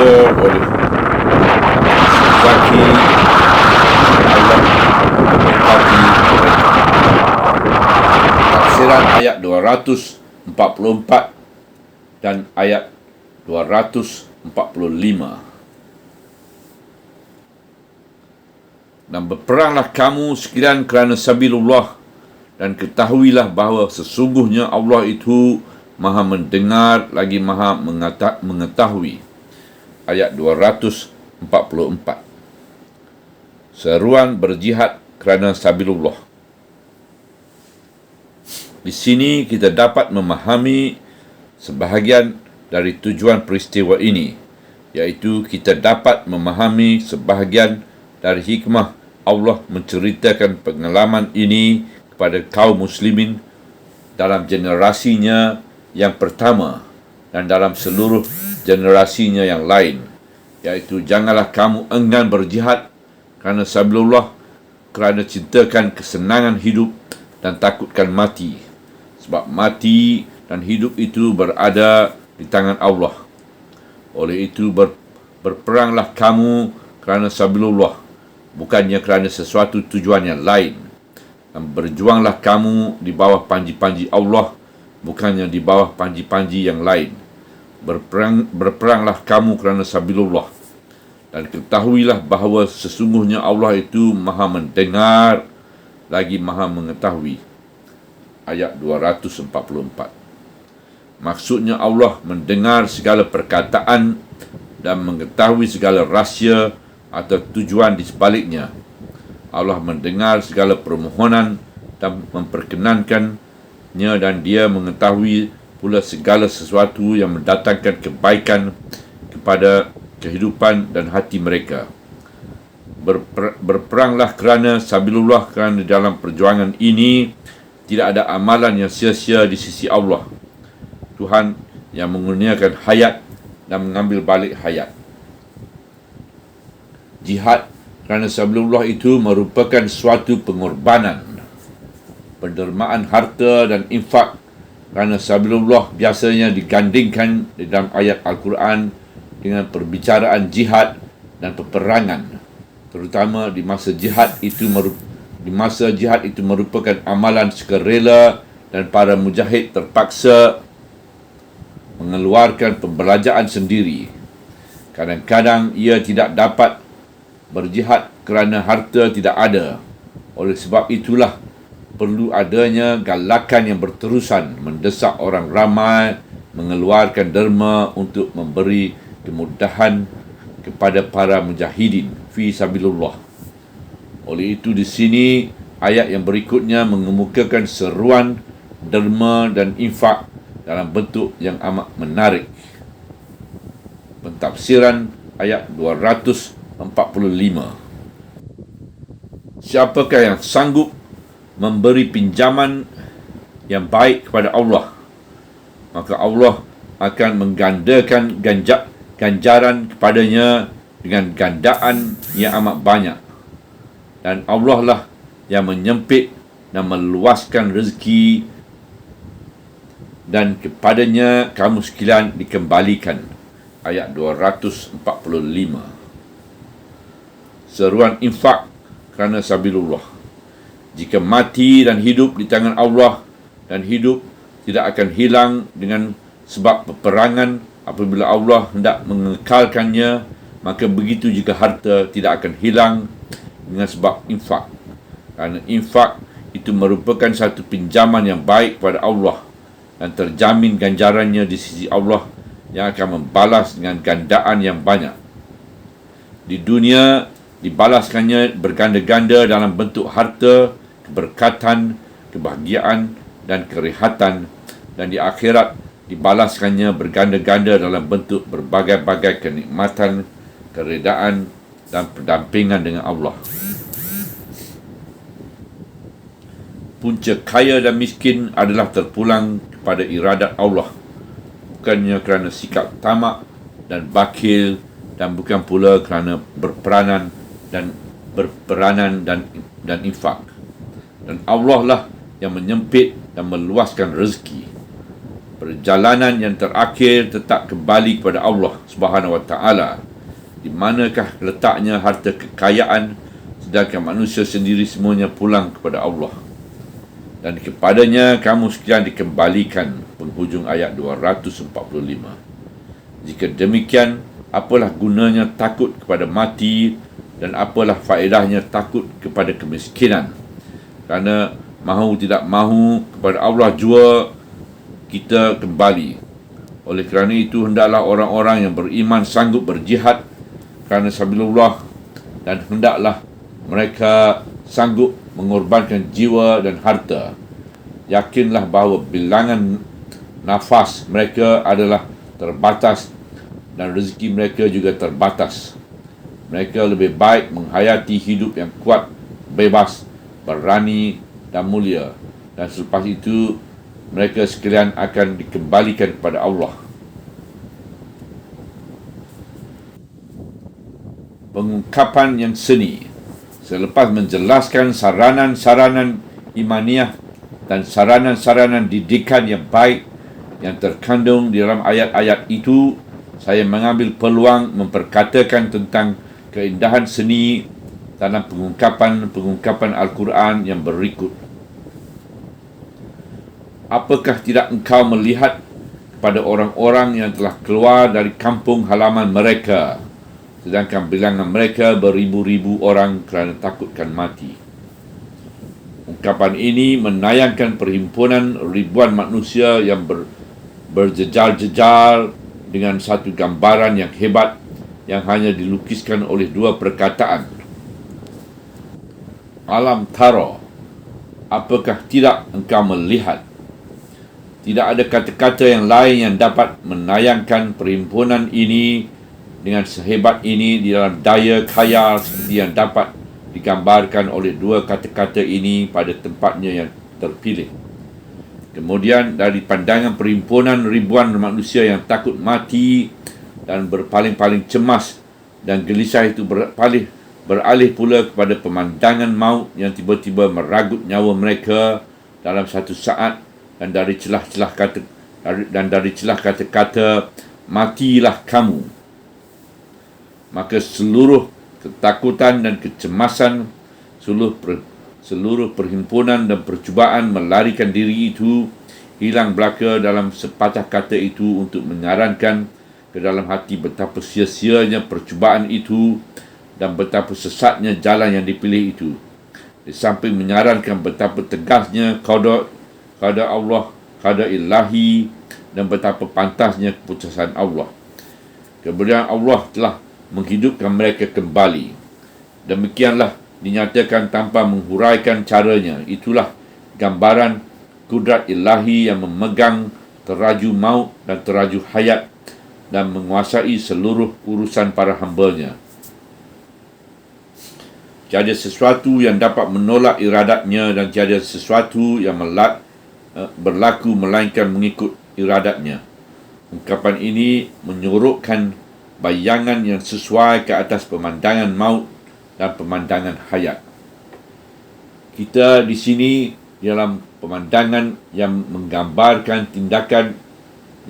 Profesor oleh Zaki. Allah memberkati mereka. Tafsiran ayat 244 dan ayat 245. Dan berperanglah kamu sekalian kerana sabilullah, dan ketahuilah bahawa sesungguhnya Allah itu Maha mendengar lagi Maha mengetahui. Ayat 244. Seruan berjihad kerana sabilullah. Di sini kita dapat memahami sebahagian dari tujuan peristiwa ini, iaitu kita dapat memahami sebahagian dari hikmah Allah menceritakan pengalaman ini kepada kaum muslimin dalam generasinya yang pertama dan dalam seluruh generasinya yang lain, iaitu janganlah kamu enggan berjihad kerana sabilullah, kerana cintakan kesenangan hidup dan takutkan mati, sebab mati dan hidup itu berada di tangan Allah. Oleh itu berperanglah kamu kerana sabilullah, bukannya kerana sesuatu tujuan yang lain. Dan berjuanglah kamu di bawah panji-panji Allah, bukannya di bawah panji-panji yang lain. Berperanglah kamu kerana sabilullah, dan ketahuilah bahawa sesungguhnya Allah itu Maha mendengar lagi Maha mengetahui. Ayat 244. Maksudnya Allah mendengar segala perkataan dan mengetahui segala rahsia atau tujuan di sebaliknya. Allah mendengar segala permohonan dan memperkenankannya, dan Dia mengetahui pula segala sesuatu yang mendatangkan kebaikan kepada kehidupan dan hati mereka. Berperanglah kerana sabilullah, kerana dalam perjuangan ini tidak ada amalan yang sia-sia di sisi Allah, Tuhan yang mengurniakan hayat dan mengambil balik hayat. Jihad kerana sabilullah itu merupakan suatu pengorbanan, pendermaan harta dan infak kerana sabilullah biasanya digandingkan di dalam ayat Al-Quran dengan perbicaraan jihad dan peperangan, terutama di masa jihad itu merupakan amalan sukarela dan para mujahid terpaksa mengeluarkan pembelanjaan sendiri. Kadang-kadang ia tidak dapat berjihad kerana harta tidak ada. Oleh sebab itulah perlu adanya galakan yang berterusan mendesak orang ramai mengeluarkan derma untuk memberi kemudahan kepada para mujahidin fi sabilullah. Oleh itu di sini ayat yang berikutnya mengemukakan seruan derma dan infak dalam bentuk yang amat menarik. Pentafsiran ayat 245. Siapakah yang sanggup memberi pinjaman yang baik kepada Allah, maka Allah akan menggandakan ganjaran kepadanya dengan gandaan yang amat banyak. Dan Allah lah yang menyempit dan meluaskan rezeki, dan kepadanya kamu sekalian dikembalikan. Ayat 245. Seruan infak kerana sabilullah. Jika mati dan hidup di tangan Allah, dan hidup tidak akan hilang dengan sebab peperangan apabila Allah hendak mengekalkannya, maka begitu juga harta tidak akan hilang dengan sebab infak. Kerana infak itu merupakan satu pinjaman yang baik kepada Allah, dan terjamin ganjarannya di sisi Allah yang akan membalas dengan gandaan yang banyak. Di dunia dibalaskannya berganda-ganda dalam bentuk harta, keberkatan, kebahagiaan dan kerehatan, dan di akhirat dibalaskannya berganda-ganda dalam bentuk berbagai-bagai kenikmatan, keredaan dan pendampingan dengan Allah. Punca kaya dan miskin adalah terpulang kepada iradat Allah, bukannya kerana sikap tamak dan bakil, dan bukan pula kerana berperanan dan infak. Dan Allah lah yang menyempit dan meluaskan rezeki. perjalanan yang terakhir tetap kembali kepada Allah Subhanahu Wa Taala. Di manakah letaknya harta kekayaan, sedangkan manusia sendiri semuanya pulang kepada Allah. Dan kepadanya kamu sekalian dikembalikan. Penghujung ayat 245. Jika demikian, apalah gunanya takut kepada mati, dan apalah faedahnya takut kepada kemiskinan? Kerana mahu tidak mahu kepada Allah jua kita kembali. Oleh kerana itu, hendaklah orang-orang yang beriman sanggup berjihad kerana sabilillah, dan hendaklah mereka sanggup mengorbankan jiwa dan harta. Yakinlah bahawa bilangan nafas mereka adalah terbatas dan rezeki mereka juga terbatas. Mereka lebih baik menghayati hidup yang kuat, bebas, berani dan mulia. Dan selepas itu, mereka sekalian akan dikembalikan kepada Allah. Pengungkapan yang seni. Selepas menjelaskan saranan-saranan imaniah dan saranan-saranan didikan yang baik yang terkandung di dalam ayat-ayat itu, saya mengambil peluang memperkatakan tentang keindahan seni dalam pengungkapan Al-Quran yang berikut. Apakah tidak engkau melihat kepada orang-orang yang telah keluar dari kampung halaman mereka, sedangkan bilangan mereka beribu-ribu orang kerana takutkan mati? Ungkapan ini menayangkan perhimpunan ribuan manusia yang berjejar-jejar dengan satu gambaran yang hebat yang hanya dilukiskan oleh dua perkataan. Alam tara, apakah tidak engkau melihat? Tidak ada kata-kata yang lain yang dapat menayangkan perhimpunan ini dengan sehebat ini di dalam daya khayal seperti yang dapat digambarkan oleh dua kata-kata ini pada tempatnya yang terpilih. Kemudian dari pandangan perhimpunan ribuan manusia yang takut mati dan berpaling-paling cemas dan gelisah itu beralih pula kepada pemandangan maut yang tiba-tiba meragut nyawa mereka dalam satu saat, dan dari celah-celah kata-kata matilah kamu. Maka seluruh ketakutan dan kecemasan, seluruh perhimpunan dan percubaan melarikan diri itu hilang belaka dalam sepatah kata itu untuk menyarankan ke dalam hati betapa sia-sianya percubaan itu dan betapa sesatnya jalan yang dipilih itu. Di samping menyarankan betapa tegasnya qada Allah, qada ilahi, dan betapa pantasnya keputusan Allah. Kemudian Allah telah menghidupkan mereka kembali. Demikianlah dinyatakan tanpa menghuraikan caranya. Itulah gambaran kudrat ilahi yang memegang teraju maut dan teraju hayat dan menguasai seluruh urusan para hamba-Nya. Tiada sesuatu yang dapat menolak iradatnya dan tiada sesuatu yang berlaku melainkan mengikut iradatnya. Ungkapan ini menyorokkan bayangan yang sesuai ke atas pemandangan maut dan pemandangan hayat. Kita di sini dalam pemandangan yang menggambarkan tindakan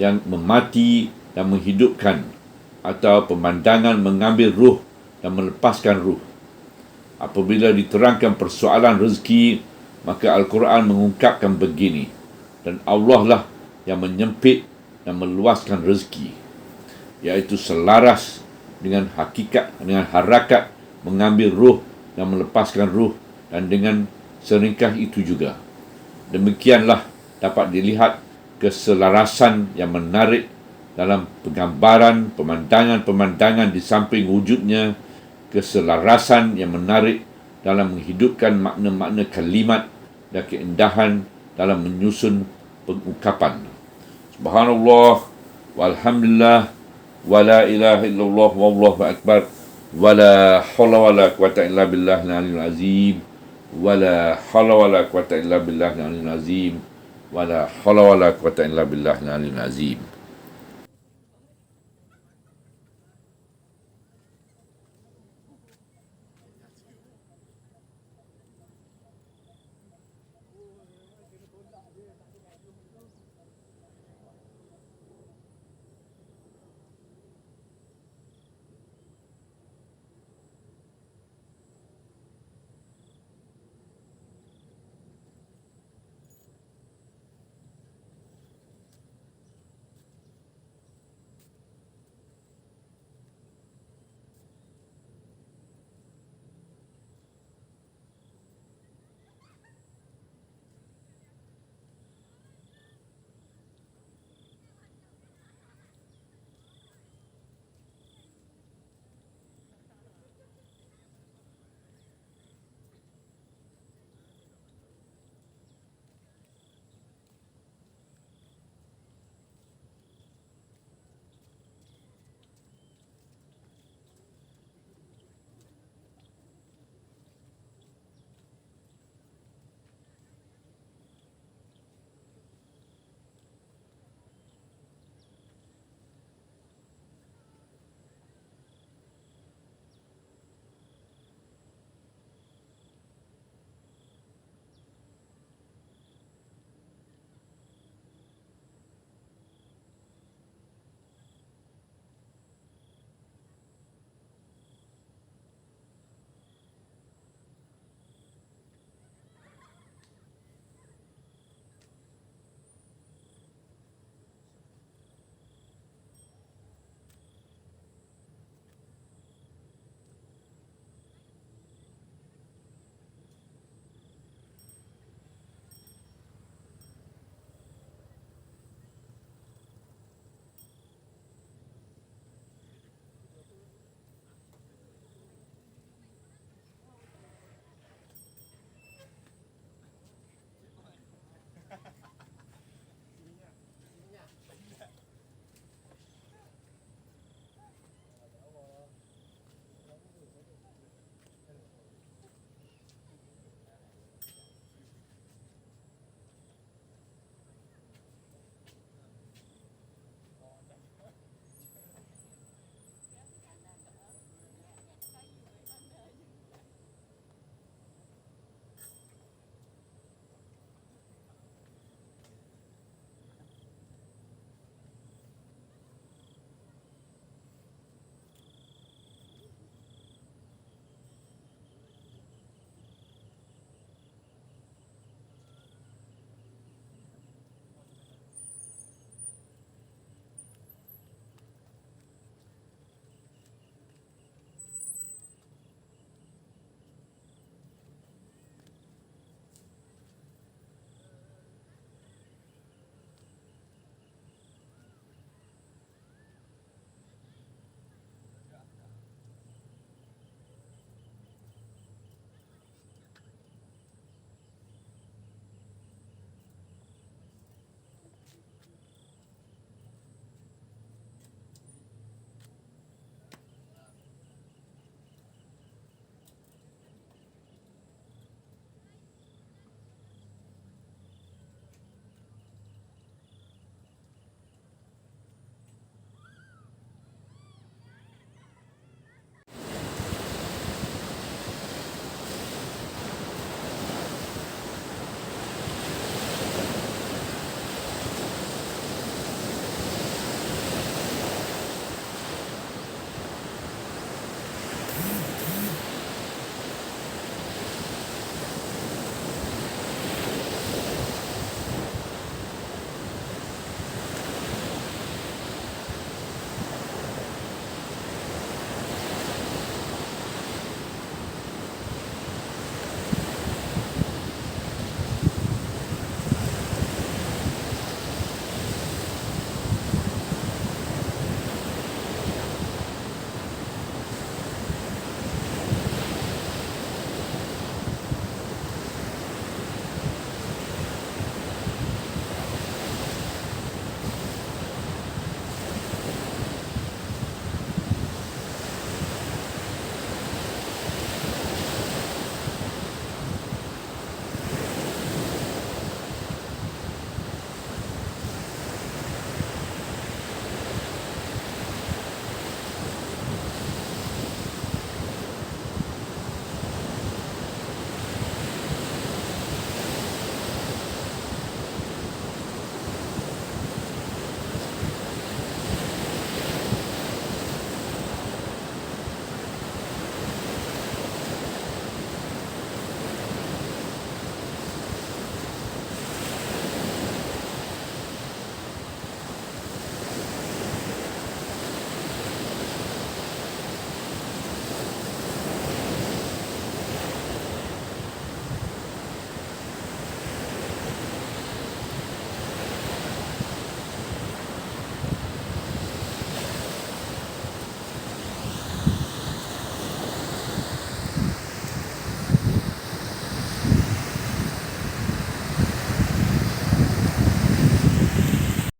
yang memati dan menghidupkan, atau pemandangan mengambil ruh dan melepaskan ruh. Apabila diterangkan persoalan rezeki, maka Al-Quran mengungkapkan begini, dan Allah lah yang menyempit dan meluaskan rezeki, iaitu selaras dengan hakikat, dengan harakat mengambil ruh dan melepaskan ruh, dan dengan seringkah itu juga. Demikianlah dapat dilihat keselarasan yang menarik dalam penggambaran pemandangan-pemandangan di samping wujudnya keselarasan yang menarik dalam menghidupkan makna-makna kalimat dan keindahan dalam menyusun pengungkapan. Subhanallah, walhamdulillah, wala ilaha illallah, wallahu akbar, wala hawla wala quwata illa billah al-aliyyil azim, wala hawla wala quwata illa billah al-aliyyil azim, wala hawla wala quwata illa billah al-aliyyil azim.